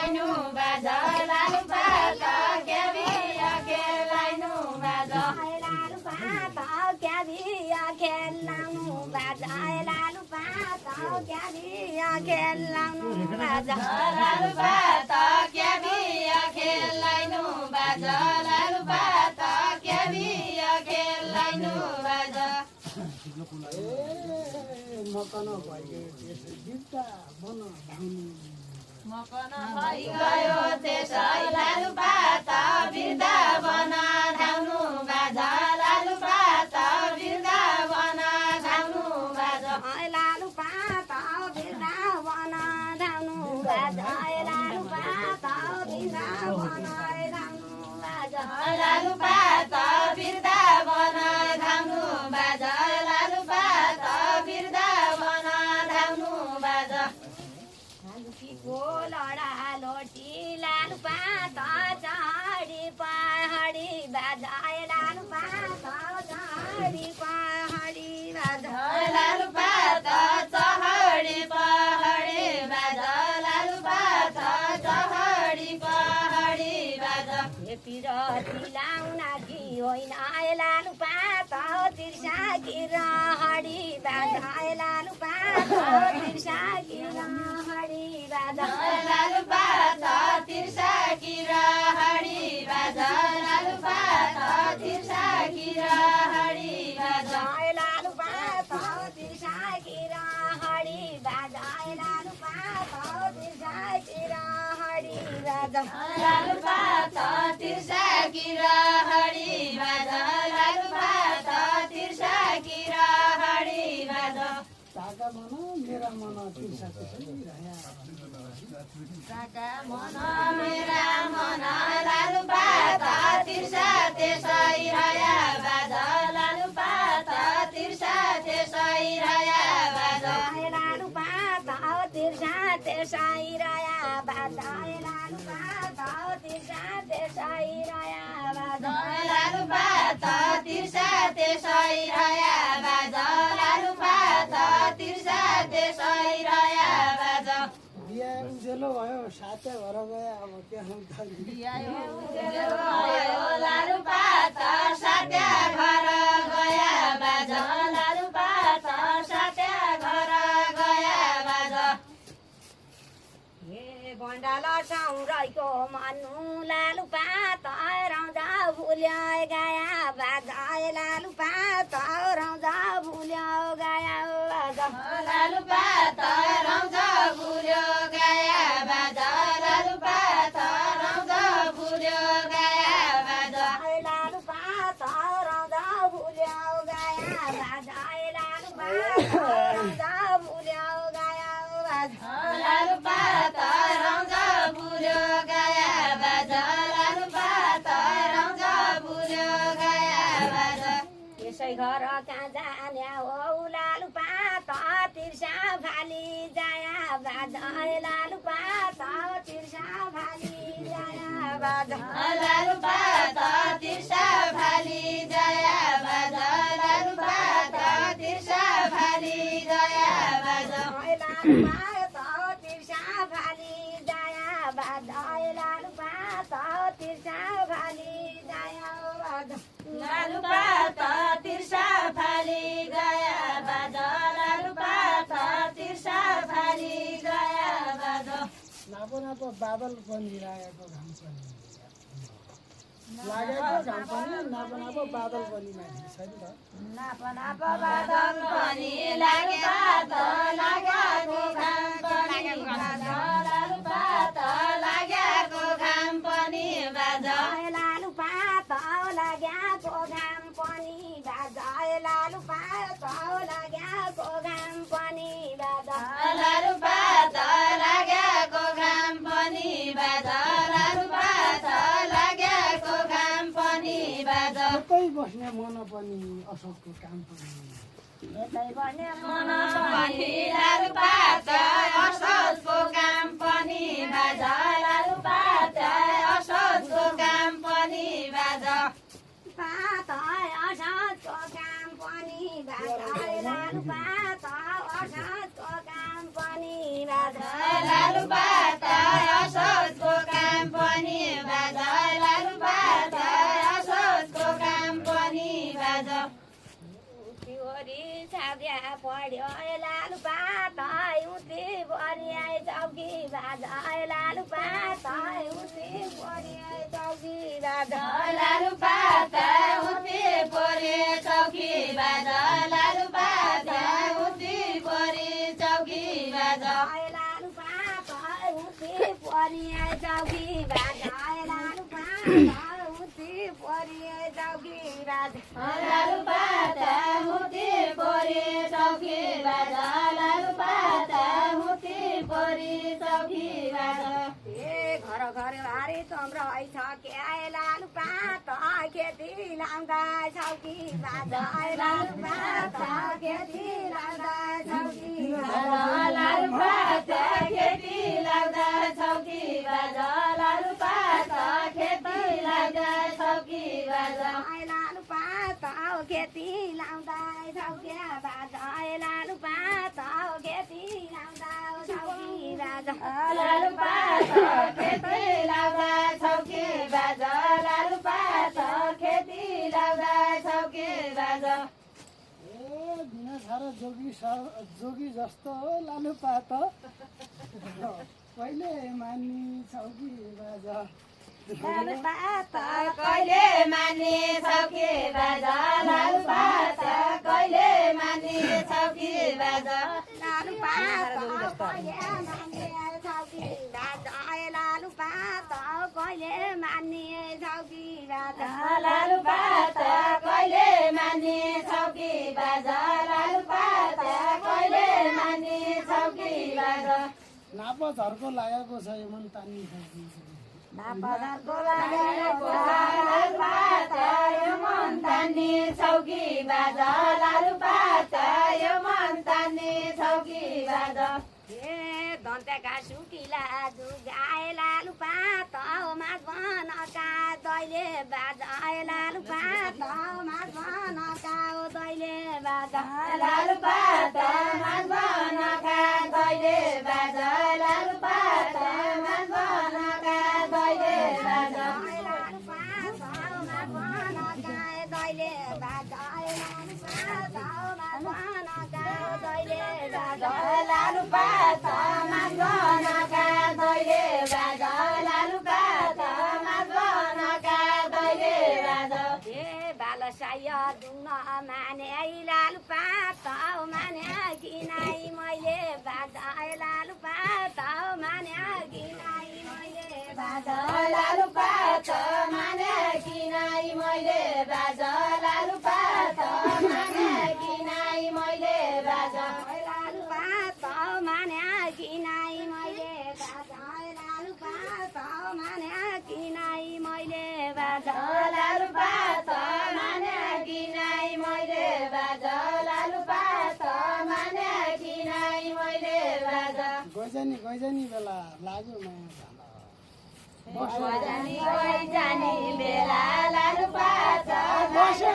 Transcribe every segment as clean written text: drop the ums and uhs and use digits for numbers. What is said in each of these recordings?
खेलाइनु बाजा लालु पात क्या बिया खेलाइनु बाजा लालु पात क्या बिया खेलाउनु बाजा लालु पात क्या बिया खेलाउनु बाजा लालु पात क्या बिया खेलाइनु बाजा लालु पात क्या बिया खेलाइनु बाजा मकन भइगयो त्यसै लालु पात बिर्दा बना धाउनु बाजा लालु पात बिर्दा बना धाउनु बाजा लालु पात बिर्दा बना धाउनु बाजा लालु पात बिर्दा बना धाउनु बाजा लालु पात बिर्दा बना धाउनु बाजा लालु पात बिर्दा बना धाउनु बाजा को लडा लोटी लालु पात चढी पहाडी बाजा लालु पात चढी पहाडी बाजा लालु पात चहडी पहाडी बाजा लालु पात चहडी पहाडी बाजा पिरती लाउन कि होइन लालु पात तिर्साकी रहडी बाजा लालु पात तिर्साकी रहडी बाजा लालु पात तिर्साकी रहडी बाजा लालु पात तिर्साकी रहडी बाजा लालु पात तिर्साकी रहडी बाजा लालु पात तिर्साकी रहडी बाजा लालु पात तिर्साकी रहडी बाजा लालु पात तिर्साकी रहडी बाजा ताका मन मेरा मन तिर्सा साका मन मेरा मन लालु पात तिर्सा त्यसै रया बाजा लालु पात तिर्सा त्यसै रया बाजा लालु पात तिर्सा त्यसै रया बाजा लालु पात तिर्सा त्यसै रया बाजा लालु पात तिर्सा त्यसै रया बाजा लालु पात तिर्सा त्यसै रया बाजा बिहा उज्यालो भयो साथै घर गयो अब के हुन्छ भयो लालु पात सात्या घर गया बाजा लालु पात सात्या घर गया बाजा हे बन्डाल सौरैको मनु लालु पात रौदा भुल्यो गाया बाजा लालु पात रौदा भुल्यो गाया बाजा लालु पात रौज भुल्यो गया बाजा लालु पात रौज भुल्यो गया बाजा लालु पात रौदा भुल्यो गाया बाजा लालु पात रौदा भुल्यो गाया बाजा लालु पात रौज भुल्यो गया बाजा लालु पात रौज भुल्यो गया बाजा त्यसै घर कहाँ जाने हो लालु पात तिर्सा फाली जाया बाजा लालु पात तिर्सा फाली जाया बाजा लालु पात तिर्सा फाली जया बाजा लालु पात तिर्सा फाली जया बाजा लालु पात तिर्सा फाली जाया बाजा लालु पात तिर्सा फाली जाया बाजा लालु पात तिर्सा फाली गया बाजा लालु पात तिर्सा फाली गया बाजा नापो नापो बादल पनि लागेको घाम पनि लागेको घाम पनि नापो नापो बादल पनि माथि छैन त नाप नाप बादल पनि लाग्यो पात लागेको घाम पनि बाजा लालु पात लागेको घाम पनि बाजा लालु पात लाग्याको घाम पनि बाजा लालु पात लाग्याको घाम पनि बाजा लालु पात लागेको घाम पनि बाजा लालु पात लागेको घाम पनि बाजा यतै बस्ने मन पनि अशोकको काम पनि यतै बस्ने मन पनि लालु पात असोजको काम पनि बाजा लालु पात असोजको काम पनि बाजा पात असोजको काम पनि बाजा लालु पात असोजको काम पनि बाजा लालु पात असोज पात उठे परे चौकी बाजा लालु पात उठे परे चौकी बाजा लालु पात उठे परे चौकी बाजा लालु पात उठे परे चौकी बाजा लालु पात उठे परे चौकी बाजा लालु पात उठे परे चौकी बाजा लालु पात उठे परे चौकी बाजा घर घर बारी तम्रो छ के लालु पात खेती लाउँदा चौकी बाजा लालु पात खेती लाउँदा चौकी लालु पात खेती लाउँदा चौकी बाजा लालु पात खेती लाउँदा चौकी बाजा लालु पात खेती लाउँदा चौकी बाजा लालु पात खेती लाउँदा चौकी बाजा लालु पात खेती लाउँदा चौकी बाजा लालु पात खेती लाउँदा चौकी बाजा दिन सारा जोगी जस्तो हो लालु पात कहिले मान्ने चौकी बाजा लालु पात कहिले मान्ने चौकी बाजा लालु पात कहिले मान्ने चौकी बाजा लालु पात कहिले मान्ने चौकी बाजा लालु पात कहिले मान्ने चौकी बाजा लालु पात कहिले मान्ने चौकी बाजा लालु पात कहिले मान्ने चौकी बाजा नापा झर्को लागेको छ यो मन तान्ने सकिन्छ बापदाको लालु पात यो मन तान्ने चौकी बाजा लालु पात यो मन तान्ने चौकी बाजा दन्तेका सुकिला दुगाए लालु पात माघ बनका दैले बाजा लालु पात माघ बनका दैले बाजा लालु पात माघ बनका दैले बाजा लालु पात माघ बनका दैले बाजा लालु पात माघ बनका दैले बाजा लालु पात माघ बनका दैले बाजा लालु पात माघ बनका दैले बाजा लालु पात माघ बनका दैले बाजा बालसाय दुङ माने लालु पात माने किनाइ मैले बाजा लालु पात माने किनाइ मैले बाजा लालु पात माने किनाइ मैले बाजा लालु पात माने किनाइ मैले बाजा लालु पात माने किनाइ मैले बाजा लालु पात माने किनाइ मैले बाजा लालु पात माने किनाइ मैले बाजा लालु पात माने किनाइ मैले बाजा गइजानी बेला लाग्यो माया जानी बेला लालु पात बस्यो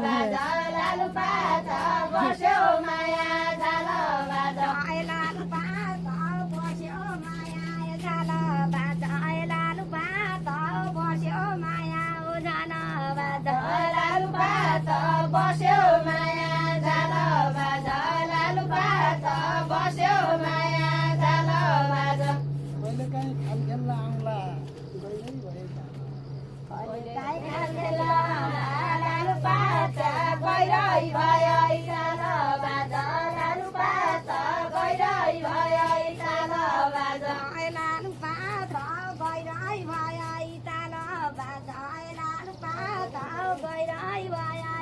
बाजा लालु पात बस्यो माया जाल बाजा लालु पात बस्यो माया जाल बाजा लालु पात बस्यो माया जाल बाजा लालु पात बस्यो माया जाल बाजा लालु पात बस्यो माया जाल बाजा कहिले काहीँ खाल खेल्न आउँला गइनै भयो लालु पात गइरै भयो जाल बाजा लालु पात गइरै भयो जाल बाजा लालु पात गइरै भयो ताल बाजा लालु पात गइरै भयो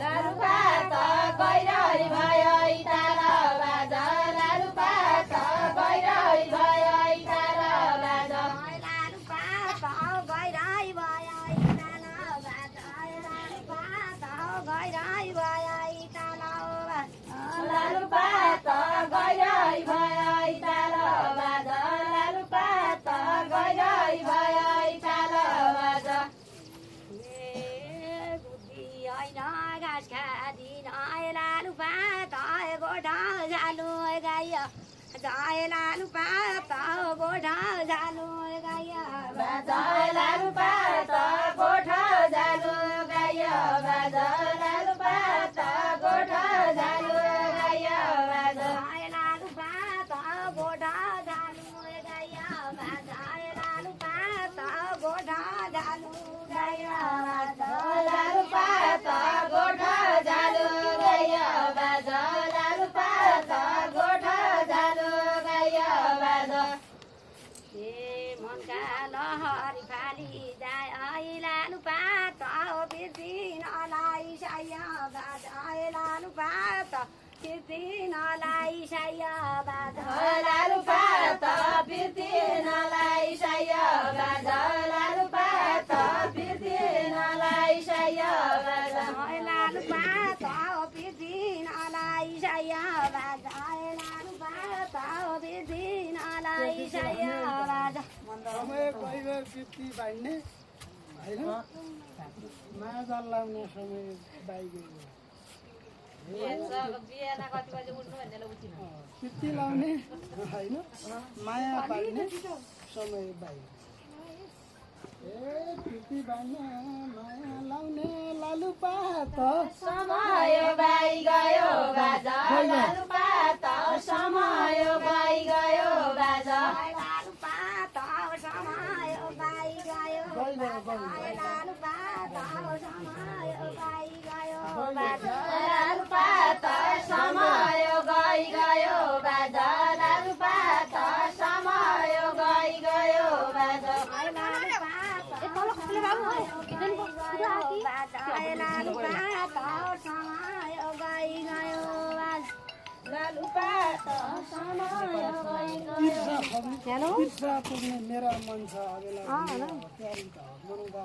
लालु पात गइरै भयो ताल बाजा लालु पात गइरै भयो ताल बाजा लालु पात गइरै भयो ताल बाजा लालु पात गइरै भयो ताल लालु पात गइरै भयो ताल बाजा लालु पात गइरै भयो ताल बाजा बुद्धि होइन घाँस खादिन लालु पात गोठा जालु गाय जय लालु पात गोठा जालु गाय बाजा लालु पात गोठा जालु गाय बाजा लालु पात गोठा जालु गाय बाजा जय लालु पात गोठा ए मनका लहरी फाली जाय लालु पात बिर्सिनलाई साया बाजाय लालु पात बिर्सिनलाई साया बाजा लालु पात बिर्सिनलाई साया बाजा लालु पात बिर्सिनलाई साया बाजा लालु पात बिर्सिनलाई साया बाजा लालु पात बिर्सिनलाई साया बाजा समय गइ गयो बित्ती बाँड्ने होइन माया जाल लाउने समय बाइगयो बित्ती लाउने होइन माया बाँड्ने समय बाइगयो ए बित्ती बाँड्ने माया लाउने लालु पात समय बाई गयो बाजा लालु पात समय बाई गयो बाजा लालु पात समय बाई गयो लालु पात समय बाई गयो बाजा लालु पात समय गई गयो बाजा लालु पात समय गई गयो बाजा लालु पात लालु पात समय गई गयो लालु पात समय गई गयो तिर्सा पुग्ने मेरा मन छ अबेला प्यारी त मनुका